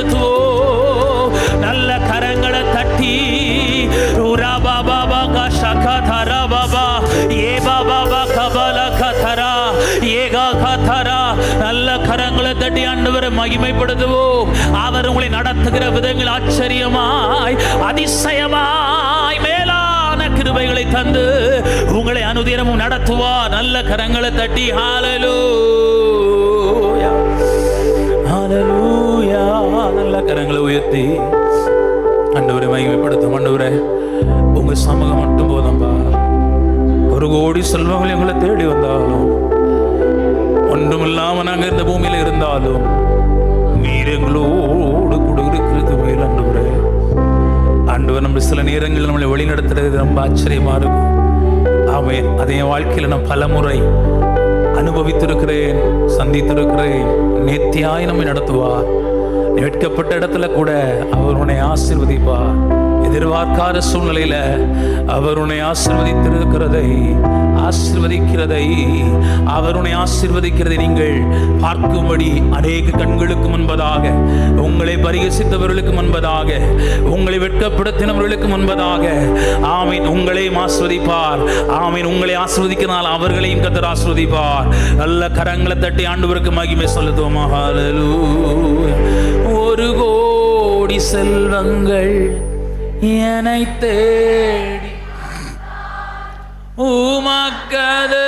மகிமைப்படுத்துவோம். நல்ல கரங்களை தட்டி நல்ல கரங்களை தட்டி ஆண்டவரை மகிமைப்படுத்துவோம். அவர் உங்களை நடத்துகிற விதங்கள் ஆச்சரியமாய் அதிசயமாய் மேலான கிருபைகளை தந்து உங்களை அனுதினமும் நடத்துவார். நல்ல கரங்களை தட்டி ஹல்லேலூயா ஹல்லேலூயா நல்ல கரங்களை உயர்த்தி ஆண்டவரை மகிமைப்படுத்தும். ஆண்டவரே உங்க சமூகம் மட்டும் போதும்பா. 1 கோடி செல்வங்கள் எங்களை தேடி வந்தாலும் ஒன்றுமில்லாம நாங்க இந்த பூமியில இருந்தாலும் நீர் எங்களோடு கூட இருக்கிறது மேல் ஆண்டவரே. ஆண்டவர் நம்ம சில நேரங்களில் நம்மளை வழி நடத்துறது ரொம்ப ஆச்சரியமா இருக்கும். ஆமென். அதை என் வாழ்க்கையில நான் பல முறை அனுபவித்திருக்கிறேன், சந்தித்திருக்கிறேன். நேர்த்தியாய் நம்மை நடத்துவார். வெட்கப்பட்ட இடத்துல கூட அவர் உன்னை ஆசீர்வதிப்பார். எதிர்பார்க்காத சூழ்நிலையில அவர் உன்னை ஆசீர்வதிக்கிறதை அவர் உன்னை ஆசீர்வதிக்கிறதை நீங்கள் பார்க்கும்படி அநேக கண்களுக்கு முன்பதாக, உங்களை பரிகசித்தவர்களுக்கு முன்பதாக, உங்களை வெட்கப்படுத்தினவர்களுக்கு முன்பதாக ஆமீன் உங்களை ஆசீர்வதிப்பார். ஆமீன். உங்களை ஆசீர்வதிக்கிறனால் அவர்களையும் கர்த்தர் ஆசீர்வதிப்பார். நல்ல கரங்களை தட்டி ஆண்டவருக்கு மகிமை செலுத்துவோம். ஹல்லேலூயா. 1 கோடி செல்வங்கள் என்னை தேடி உமக்கது